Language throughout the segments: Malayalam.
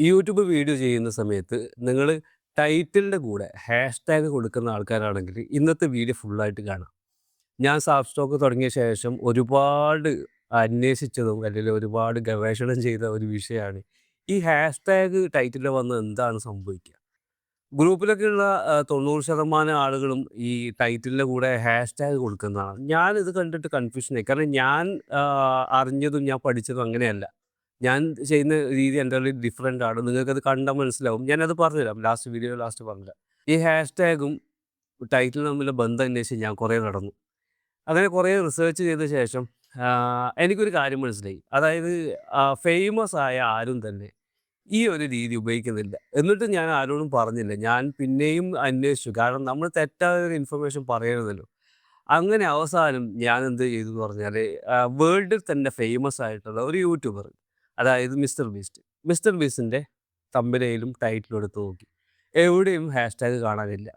യൂട്യൂബ് വീഡിയോ ചെയ്യുന്ന സമയത്ത് നിങ്ങൾ ടൈറ്റിലിൻ്റെ കൂടെ ഹാഷ്ടാഗ് കൊടുക്കുന്ന ആൾക്കാരാണെങ്കിൽ ഇന്നത്തെ വീഡിയോ ഫുള്ളായിട്ട് കാണാം. ഞാൻ സാഫ് സ്റ്റോക്ക് തുടങ്ങിയ ശേഷം ഒരുപാട് അന്വേഷിച്ചതും അല്ലെങ്കിൽ ഒരുപാട് ഗവേഷണം ചെയ്ത ഒരു വിഷയമാണ് ഈ ഹാഷ്ടാഗ് ടൈറ്റിലിൽ വന്ന് എന്താണ് സംഭവിക്കുക. ഗ്രൂപ്പിലൊക്കെയുള്ള 90% ആളുകളും ഈ ടൈറ്റിലിൻ്റെ കൂടെ ഹാഷ്ടാഗ് കൊടുക്കുന്നതാണ്. ഞാനിത് കണ്ടിട്ട് കൺഫ്യൂഷനായി. കാരണം ഞാൻ അറിഞ്ഞതും ഞാൻ പഠിച്ചതും അങ്ങനെയല്ല. ഞാൻ ചെയ്യുന്ന രീതി എൻ്റർലി ഡിഫറൻ്റ് ആണ്. നിങ്ങൾക്കത് കണ്ടാൽ മനസ്സിലാവും. ഞാനത് പറഞ്ഞുതരാം. ലാസ്റ്റ് പറഞ്ഞുതരാം. ഈ ഹാഷ്ടാഗും ടൈറ്റിലും തമ്മിലുള്ള ബന്ധം അന്വേഷിച്ച് ഞാൻ കുറേ നടന്നു. അങ്ങനെ കുറേ റിസർച്ച് ചെയ്ത ശേഷം എനിക്കൊരു കാര്യം മനസ്സിലായി. അതായത് ഫേമസ് ആയ ആരും തന്നെ ഈ ഒരു രീതി ഉപയോഗിക്കുന്നില്ല. എന്നിട്ടും ഞാൻ ആരോടും പറഞ്ഞില്ല. ഞാൻ പിന്നെയും അന്വേഷിച്ചു. കാരണം നമ്മൾ തെറ്റായ ഒരു ഇൻഫർമേഷൻ പറയരുതല്ലോ. അങ്ങനെ അവസാനം ഞാൻ എന്ത് ചെയ്തു എന്ന് പറഞ്ഞാൽ വേൾഡിൽ തന്നെ ഫേമസ് ആയിട്ടുള്ള ഒരു യൂട്യൂബർ, അതായത് മിസ്റ്റർ ബീസ്റ്റ്. മിസ്റ്റർ ബീസ്റ്റിൻ്റെ തമ്പനയിലും ടൈറ്റിലും എടുത്ത് നോക്കി. എവിടെയും ഹാഷ്ടാഗ് കാണാനില്ല.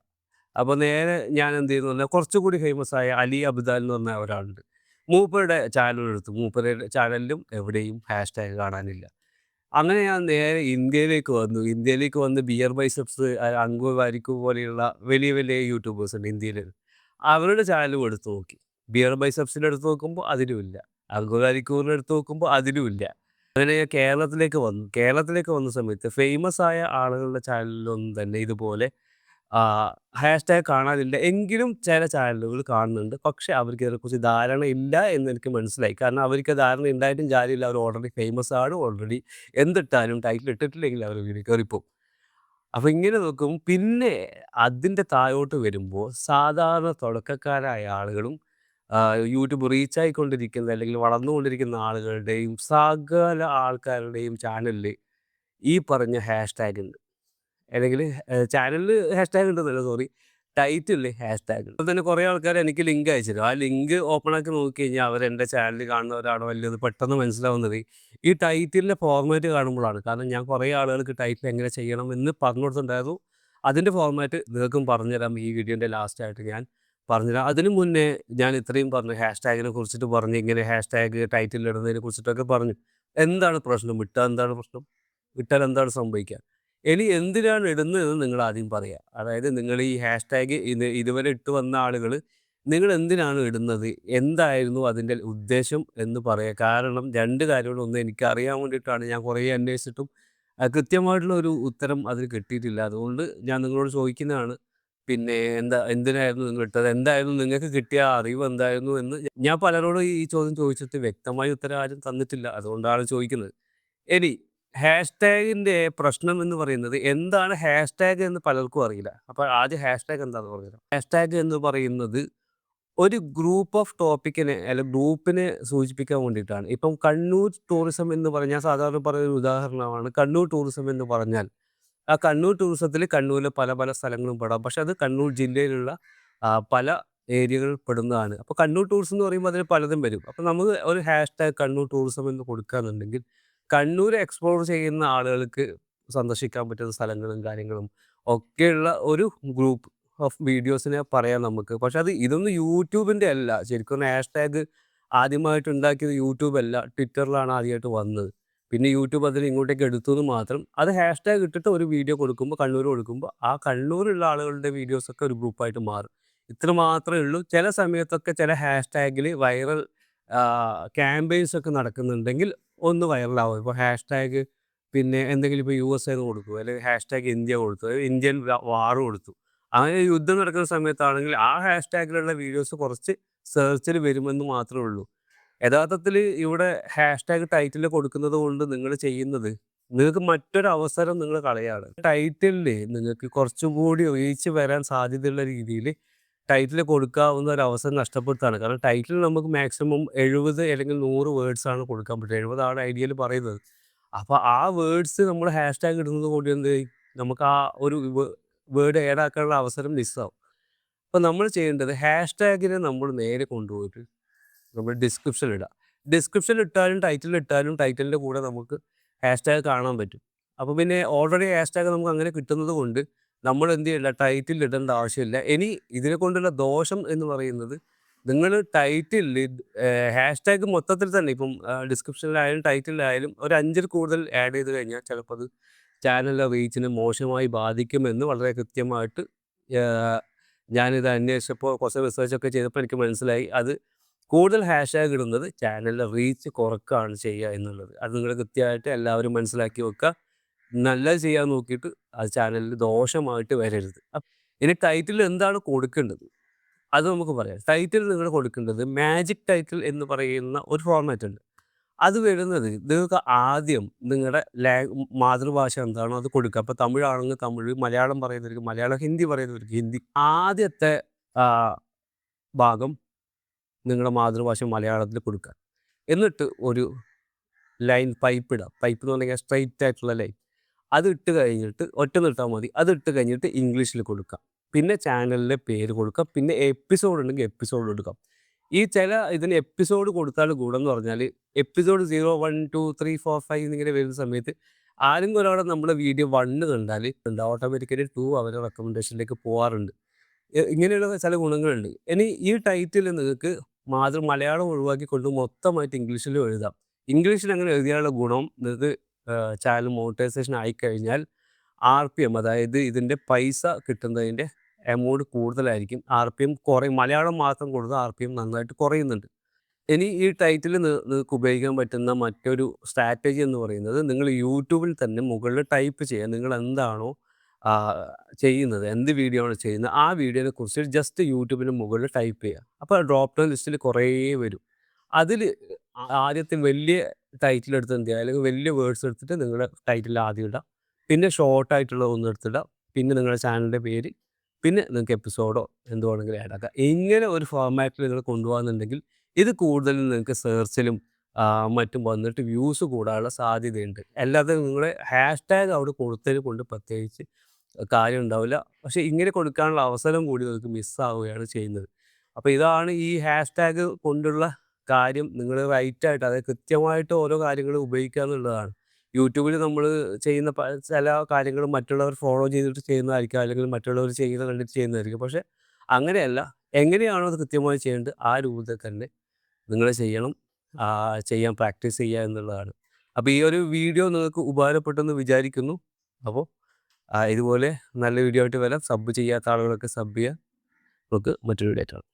അപ്പോൾ നേരെ ഞാൻ എന്ത് ചെയ്തു പറഞ്ഞാൽ കുറച്ചുകൂടി ഫേമസ് ആയ അലി അബ്ദാൽ എന്ന് പറഞ്ഞ ഒരാളുണ്ട്. മൂപ്പരുടെ ചാനൽ എടുത്തു. മൂപ്പരുടെ ചാനലിലും എവിടെയും ഹാഷ്ടാഗ് കാണാനില്ല. അങ്ങനെ ഞാൻ നേരെ ഇന്ത്യയിലേക്ക് വന്നു. ഇന്ത്യയിലേക്ക് വന്ന് ബിയർ ബൈസെപ്സ്, അങ്കു വാരിക്കു പോലെയുള്ള വലിയ വലിയ യൂട്യൂബേഴ്സ് ഉണ്ട് ഇന്ത്യയിൽ. അവരുടെ ചാനലും എടുത്ത് നോക്കി. ബിയർ ബൈസെപ്സിൻ്റെ എടുത്ത് നോക്കുമ്പോൾ അതിലുമില്ല. അങ്കു വാരിക്കൂറിൻ്റെ എടുത്ത് നോക്കുമ്പോൾ അതിലുമില്ല. അങ്ങനെ ഞാൻ കേരളത്തിലേക്ക് വന്നു. കേരളത്തിലേക്ക് വന്ന സമയത്ത് ഫേമസ് ആയ ആളുകളുടെ ചാനലിലൊന്നും തന്നെ ഇതുപോലെ ഹാഷ്ടാഗ് കാണാനില്ല. എങ്കിലും ചില ചാനലുകൾ കാണുന്നുണ്ട്. പക്ഷേ അവർക്ക് ഇതിനെക്കുറിച്ച് ധാരണ ഇല്ല എന്നെനിക്ക് മനസ്സിലായി. കാരണം അവർക്ക് ധാരണ ഉണ്ടായിട്ടും കാര്യമില്ല. അവർ ഓൾറെഡി ഫേമസ് ആണ്. ഓൾറെഡി എന്തിട്ടാലും ടൈറ്റിൽ ഇട്ടിട്ടില്ലെങ്കിൽ അവർ വീഡിയോ കയറിപ്പോവും. അപ്പോൾ ഇങ്ങനെ നോക്കും. പിന്നെ അതിൻ്റെ താഴോട്ട് വരുമ്പോൾ സാധാരണ തുടക്കക്കാരായ ആളുകളും യൂട്യൂബ് റീച്ച് ആയിക്കൊണ്ടിരിക്കുന്ന അല്ലെങ്കിൽ വളർന്നുകൊണ്ടിരിക്കുന്ന ആളുകളുടെയും സകല ആൾക്കാരുടെയും ചാനലിൽ ഈ പറഞ്ഞ ഹാഷ്ടാഗ് ഉണ്ട്. അല്ലെങ്കിൽ ചാനലിൽ ഹാഷ്ടാഗ് ഉണ്ടെന്നല്ല, സോറി, ടൈറ്റിലിൽ ഹാഷ്ടാഗ് ഉണ്ട്. അപ്പോൾ തന്നെ കുറേ ആൾക്കാർ എനിക്ക് ലിങ്ക് അയച്ചിരും. ആ ലിങ്ക് ഓപ്പൺ ആക്കി നോക്കി കഴിഞ്ഞാൽ അവർ എൻ്റെ ചാനൽ കാണുന്നവരാണോ അല്ലയോ പെട്ടെന്ന് മനസ്സിലാവുന്നത് ഈ ടൈറ്റിലിൻ്റെ ഫോർമാറ്റ് കാണുമ്പോഴാണ്. കാരണം ഞാൻ കുറേ ആളുകൾക്ക് ടൈറ്റിൽ എങ്ങനെ ചെയ്യണം എന്ന് പറഞ്ഞു കൊടുത്തിട്ടുണ്ടായിരുന്നു. അതിൻ്റെ ഫോർമാറ്റ് നിങ്ങൾക്കും പറഞ്ഞുതരാം. ഈ വീഡിയോൻ്റെ ലാസ്റ്റായിട്ട് ഞാൻ പറഞ്ഞുതരാം. അതിനു മുന്നേ ഞാൻ ഇത്രയും പറഞ്ഞു, ഹാഷ്ടാഗിനെ കുറിച്ചിട്ട് പറഞ്ഞു, ഇങ്ങനെ ഹാഷ്ടാഗ് ടൈറ്റിൽ ഇടുന്നതിനെ കുറിച്ചിട്ടൊക്കെ പറഞ്ഞു. എന്താണ് പ്രശ്നം? വിട്ടാൽ എന്താണ് പ്രശ്നം? വിട്ടാൽ എന്താണ് സംഭവിക്കുക? ഇനി എന്തിനാണ് ഇടുന്നതെന്ന് നിങ്ങൾ ആദ്യം പറയുക. അതായത് നിങ്ങൾ ഈ ഹാഷ്ടാഗ് ഇതുവരെ ഇട്ട് വന്ന ആളുകൾ നിങ്ങൾ എന്തിനാണ് ഇടുന്നത്? എന്തായിരുന്നു അതിൻ്റെ ഉദ്ദേശം എന്ന് പറയുക. കാരണം 2 കാര്യങ്ങൾ. ഒന്ന്, എനിക്ക് അറിയാൻ വേണ്ടിയിട്ടാണ്. ഞാൻ കുറേ അന്വേഷിച്ചിട്ടും കൃത്യമായിട്ടുള്ള ഒരു ഉത്തരം അതിന് കിട്ടിയിട്ടില്ല. അതുകൊണ്ട് ഞാൻ നിങ്ങളോട് ചോദിക്കുന്നതാണ്. പിന്നെ എന്തിനായിരുന്നു നിങ്ങൾ ഇട്ടത്? എന്തായിരുന്നു നിങ്ങൾക്ക് കിട്ടിയ അറിവ് എന്തായിരുന്നു എന്ന് ഞാൻ പലരോടും ഈ ചോദ്യം ചോദിച്ചിട്ട് വ്യക്തമായ ഉത്തരം ആരും തന്നിട്ടില്ല. അതുകൊണ്ടാണ് ചോദിക്കുന്നത്. ഇനി ഹാഷ്ടാഗിൻ്റെ പ്രശ്നം എന്ന് പറയുന്നത് എന്താണ് ഹാഷ്ടാഗ് എന്ന് പലർക്കും അറിയില്ല. അപ്പോൾ ആദ്യം ഹാഷ്ടാഗ് എന്താണെന്ന് പറഞ്ഞുതരാം. ഹാഷ്ടാഗ് എന്ന് പറയുന്നത് ഒരു ഗ്രൂപ്പ് ഓഫ് ടോപ്പിക്കിനെ അല്ലെങ്കിൽ ഗ്രൂപ്പിനെ സൂചിപ്പിക്കാൻ വേണ്ടിയിട്ടാണ്. ഇപ്പം കണ്ണൂർ ടൂറിസം എന്ന് പറഞ്ഞാൽ സാധാരണ പറയുന്ന ഒരു ഉദാഹരണമാണ് കണ്ണൂർ ടൂറിസം എന്ന് പറഞ്ഞാൽ. ആ കണ്ണൂർ ടൂറിസത്തിൽ കണ്ണൂരിലെ പല പല സ്ഥലങ്ങളും പെടാം. പക്ഷെ അത് കണ്ണൂർ ജില്ലയിലുള്ള പല ഏരിയകളിൽ പെടുന്നതാണ്. അപ്പോൾ കണ്ണൂർ ടൂറിസം എന്ന് പറയുമ്പോൾ അതിൽ പലതും വരും. അപ്പോൾ നമുക്ക് ഒരു ഹാഷ്ടാഗ് കണ്ണൂർ ടൂറിസം എന്ന് കൊടുക്കുകയാണെന്നുണ്ടെങ്കിൽ കണ്ണൂർ എക്സ്പ്ലോർ ചെയ്യുന്ന ആളുകൾക്ക് സന്ദർശിക്കാൻ പറ്റുന്ന സ്ഥലങ്ങളും കാര്യങ്ങളും ഒക്കെയുള്ള ഒരു ഗ്രൂപ്പ് ഓഫ് വീഡിയോസിനെ പറയാം നമുക്ക്. പക്ഷെ ഇതൊന്നും യൂട്യൂബിൻ്റെ അല്ല. ശരിക്കും ഹാഷ്ടാഗ് ആദ്യമായിട്ട് ഉണ്ടാക്കിയത് യൂട്യൂബ് അല്ല, ട്വിറ്ററിലാണ് ആദ്യമായിട്ട് വന്നത്. പിന്നെ യൂട്യൂബ് അതിനെ ഇങ്ങോട്ടേക്ക് എടുത്തുന്ന് മാത്രം. അത് ഹാഷ്ടാഗ് ഇട്ടിട്ട് ഒരു വീഡിയോ കൊടുക്കുമ്പോൾ, കണ്ണൂർ കൊടുക്കുമ്പോൾ ആ കണ്ണൂരുള്ള ആളുകളുടെ വീഡിയോസൊക്കെ ഒരു ഗ്രൂപ്പായിട്ട് മാറും. ഇത്ര മാത്രമേ ഉള്ളൂ. ചില സമയത്തൊക്കെ ചില ഹാഷ്ടാഗിൽ വൈറൽ ക്യാമ്പെയിൻസ് ഒക്കെ നടക്കുന്നുണ്ടെങ്കിൽ ഒന്ന് വൈറലാവും. ഇപ്പോൾ ഹാഷ്ടാഗ് പിന്നെ എന്തെങ്കിലും ഇപ്പോൾ USA കൊടുത്തു, അല്ലെങ്കിൽ ഹാഷ്ടാഗ് ഇന്ത്യ കൊടുത്തു, ഇന്ത്യൻ വാർ കൊടുത്തു. അങ്ങനെ യുദ്ധം നടക്കുന്ന സമയത്താണെങ്കിൽ ആ ഹാഷ്ടാഗിലുള്ള വീഡിയോസ് കുറച്ച് സെർച്ചിൽ വരുമെന്ന് മാത്രമേ ഉള്ളൂ. യഥാർത്ഥത്തിൽ ഇവിടെ ഹാഷ്ടാഗ് ടൈറ്റിൽ കൊടുക്കുന്നത് കൊണ്ട് നിങ്ങൾ ചെയ്യുന്നത് നിങ്ങൾക്ക് മറ്റൊരു അവസരം നിങ്ങൾ കളയാണ്. ടൈറ്റിലിൽ നിങ്ങൾക്ക് കുറച്ചും കൂടി റീച്ച് വരാൻ സാധ്യതയുള്ള രീതിയിൽ ടൈറ്റിൽ കൊടുക്കാവുന്ന ഒരു അവസരം നഷ്ടപ്പെടുത്താണ്. കാരണം ടൈറ്റിൽ നമുക്ക് മാക്സിമം 70 അല്ലെങ്കിൽ 100 വേർഡ്സാണ് കൊടുക്കാൻ പറ്റുക. 70 ഐഡിയയിൽ പറയുന്നത്. അപ്പോൾ ആ വേർഡ്സ് നമ്മൾ ഹാഷ്ടാഗ് ഇടുന്നത് കൊണ്ട് എന്ത് ചെയ്യും? നമുക്ക് ആ ഒരു വേർഡ് ആഡ് ആക്കാനുള്ള അവസരം മിസ്സാവും. അപ്പോൾ നമ്മൾ ചെയ്യേണ്ടത് ഹാഷ്ടാഗിനെ നമ്മൾ നേരെ കൊണ്ടുപോയിട്ട് നമ്മൾ ഡിസ്ക്രിപ്ഷൻ ഇടുക. ഡിസ്ക്രിപ്ഷൻ ഇട്ടാലും ടൈറ്റിൽ ഇട്ടാലും ടൈറ്റിലിൻ്റെ കൂടെ നമുക്ക് ഹാഷ്ടാഗ് കാണാൻ പറ്റും. അപ്പോൾ പിന്നെ ഓൾറെഡി ഹാഷ്ടാഗ് നമുക്ക് അങ്ങനെ കിട്ടുന്നത് കൊണ്ട് നമ്മൾ എന്ത് ചെയ്യില്ല, ടൈറ്റിൽ ഇടേണ്ട ആവശ്യമില്ല. ഇനി ഇതിനെ കൊണ്ടുള്ള ദോഷം എന്ന് പറയുന്നത് നിങ്ങൾ ടൈറ്റിലിൽ ഹാഷ്ടാഗ് മൊത്തത്തിൽ തന്നെ ഇപ്പം ഡിസ്ക്രിപ്ഷനിലായാലും ടൈറ്റിലായാലും ഒരു 5ൽ കൂടുതൽ ആഡ് ചെയ്ത് കഴിഞ്ഞാൽ ചിലപ്പോൾ അത് ചാനലിലെ റീച്ചിനെ മോശമായി ബാധിക്കുമെന്ന് വളരെ കൃത്യമായിട്ട് ഞാനിത് അന്വേഷിച്ചപ്പോൾ കുറച്ച് റിസർച്ചൊക്കെ ചെയ്തപ്പോൾ എനിക്ക് മനസ്സിലായി. അത് കൂടുതൽ ഹാഷ്ടാഗ് ഇടുന്നത് ചാനലിലെ റീച്ച് കുറക്കുകയാണ് ചെയ്യുക എന്നുള്ളത്. അത് നിങ്ങൾ കൃത്യമായിട്ട് എല്ലാവരും മനസ്സിലാക്കി വെക്കുക. നല്ലത് ചെയ്യാൻ നോക്കിയിട്ട് അത് ചാനലിൽ ദോഷമായിട്ട് വരരുത്. ഇനി ടൈറ്റിൽ എന്താണ് കൊടുക്കേണ്ടത് അത് നമുക്ക് പറയാം. ടൈറ്റിൽ നിങ്ങൾ കൊടുക്കേണ്ടത് മാജിക് ടൈറ്റിൽ എന്ന് പറയുന്ന ഒരു ഫോർമാറ്റ് ഉണ്ട്. അത് വരുന്നത് നിങ്ങൾക്ക് ആദ്യം നിങ്ങളുടെ മാതൃഭാഷ എന്താണോ അത് കൊടുക്കുക. അപ്പോൾ തമിഴാണെങ്കിൽ തമിഴ്, മലയാളം പറയുന്നവർക്ക് മലയാളം, ഹിന്ദി പറയുന്നവർക്ക് ഹിന്ദി. ആദ്യത്തെ ഭാഗം നിങ്ങളുടെ മാതൃഭാഷ മലയാളത്തിൽ കൊടുക്കുക. എന്നിട്ട് ഒരു ലൈൻ പൈപ്പ് ഇടുക. പൈപ്പ് എന്ന് പറഞ്ഞാൽ സ്ട്രെയിറ്റ് ആയിട്ടുള്ള ലൈൻ. അത് ഇട്ട് കഴിഞ്ഞിട്ട് ഒറ്റ നിർത്താൽ മതി. അത് ഇട്ട് കഴിഞ്ഞിട്ട് ഇംഗ്ലീഷിൽ കൊടുക്കുക. പിന്നെ ചാനലിൻ്റെ പേര് കൊടുക്കുക. പിന്നെ എപ്പിസോഡ് ഉണ്ടെങ്കിൽ എപ്പിസോഡ് കൊടുക്കാം. ഈ ഇതിന് എപ്പിസോഡ് കൊടുത്താൽ ഗുണം എന്ന് പറഞ്ഞാൽ എപ്പിസോഡ് 0, 1, 2, 3, 4, 5 എന്നിങ്ങനെ വരുന്ന സമയത്ത് ആരെങ്കിലും ഒരാളെ നമ്മുടെ വീഡിയോ 1 കണ്ടാൽ ഓട്ടോമാറ്റിക്കലി 2 അവരുടെ റെക്കമെൻഡേഷനിലേക്ക് പോകാറുണ്ട്. ഇങ്ങനെയുള്ള ചില ഗുണങ്ങളുണ്ട്. ഇനി ഈ ടൈറ്റിൽ നിങ്ങൾക്ക് മലയാളം ഒഴിവാക്കിക്കൊണ്ട് മൊത്തമായിട്ട് ഇംഗ്ലീഷിലും എഴുതാം. ഇംഗ്ലീഷിൽ അങ്ങനെ എഴുതിയാലുള്ള ഗുണം നിങ്ങൾക്ക് ചാനൽ മോണിറ്റൈസേഷൻ ആയിക്കഴിഞ്ഞാൽ RPM, അതായത് ഇതിൻ്റെ പൈസ കിട്ടുന്നതിൻ്റെ എമൗണ്ട് കൂടുതലായിരിക്കും. RPM കുറയും. മലയാളം മാത്രം കൊടുത്താൽ RPM നന്നായിട്ട് കുറയുന്നുണ്ട്. ഇനി ഈ ടൈറ്റിൽ നിങ്ങൾക്ക് ഉപയോഗിക്കാൻ പറ്റുന്ന മറ്റൊരു സ്ട്രാറ്റജി എന്ന് പറയുന്നത് നിങ്ങൾ യൂട്യൂബിൽ തന്നെ മുകളിൽ ടൈപ്പ് ചെയ്യുക. നിങ്ങൾ എന്താണോ ചെയ്യുന്നത്, എന്ത് വീഡിയോ ആണ് ചെയ്യുന്നത്, ആ വീഡിയോനെ കുറിച്ച് ജസ്റ്റ് യൂട്യൂബിന് മുകളിൽ ടൈപ്പ് ചെയ്യുക. അപ്പോൾ ഡ്രോപ്പ് ഡൗൺ ലിസ്റ്റിൽ കുറേ വരും. അതിൽ ആദ്യത്തെ വലിയ ടൈറ്റിൽ എടുത്ത് എന്ത് ചെയ്യുക, അല്ലെങ്കിൽ വലിയ വേർഡ്സ് എടുത്തിട്ട് നിങ്ങളുടെ ടൈറ്റിൽ ആദ്യം ഇടുക. പിന്നെ ഷോർട്ടായിട്ടുള്ള ഒന്ന് എടുത്തിടുക. പിന്നെ നിങ്ങളുടെ ചാനലിൻ്റെ പേര്, പിന്നെ നിങ്ങൾക്ക് എപ്പിസോഡോ എന്ത് വേണമെങ്കിലും ആഡ് ആക്കാം. ഇങ്ങനെ ഒരു ഫോർമാറ്റിൽ നിങ്ങൾ കൊണ്ടുപോകുന്നുണ്ടെങ്കിൽ ഇത് കൂടുതലും നിങ്ങൾക്ക് സെർച്ചിലും മറ്റും വന്നിട്ട് വ്യൂസ് കൂടാനുള്ള സാധ്യതയുണ്ട്. അല്ലാതെ നിങ്ങളെ ഹാഷ്ടാഗ് അവിടെ കൊടുത്തതിന് കൊണ്ട് പ്രത്യേകിച്ച് കാര്യം ഉണ്ടാവില്ല. പക്ഷേ ഇങ്ങനെ കൊടുക്കാനുള്ള അവസരം കൂടി നിങ്ങൾക്ക് മിസ്സാവുകയാണ് ചെയ്യുന്നത്. അപ്പോൾ ഇതാണ് ഈ ഹാഷ്ടാഗ് കൊണ്ടുള്ള കാര്യം. നിങ്ങൾ റൈറ്റായിട്ട്, അതായത് കൃത്യമായിട്ട് ഓരോ കാര്യങ്ങൾ ഉപയോഗിക്കുക എന്നുള്ളതാണ്. യൂട്യൂബിൽ നമ്മൾ ചെയ്യുന്ന ചില കാര്യങ്ങൾ മറ്റുള്ളവർ ഫോളോ ചെയ്തിട്ട് ചെയ്യുന്നതായിരിക്കും, അല്ലെങ്കിൽ മറ്റുള്ളവർ ചെയ്യുന്നത് കണ്ടിട്ട് ചെയ്യുന്നതായിരിക്കും. പക്ഷേ അങ്ങനെയല്ല. എങ്ങനെയാണോ അത് കൃത്യമായി ചെയ്യേണ്ടത് ആ രൂപത്തിൽ തന്നെ നിങ്ങൾ ചെയ്യണം. ചെയ്യാൻ പ്രാക്ടീസ് ചെയ്യുക എന്നുള്ളതാണ്. അപ്പോൾ ഈ ഒരു വീഡിയോ നിങ്ങൾക്ക് ഉപകാരപ്പെട്ടെന്ന് വിചാരിക്കുന്നു. അപ്പോൾ ഇതുപോലെ നല്ല വീഡിയോ ആയിട്ട് വരാം. സബ് ചെയ്യാത്ത ആളുകളൊക്കെ സബ് ചെയ്യുക. നമുക്ക് മറ്റൊരു വീഡിയോ ആയിട്ടാണ്.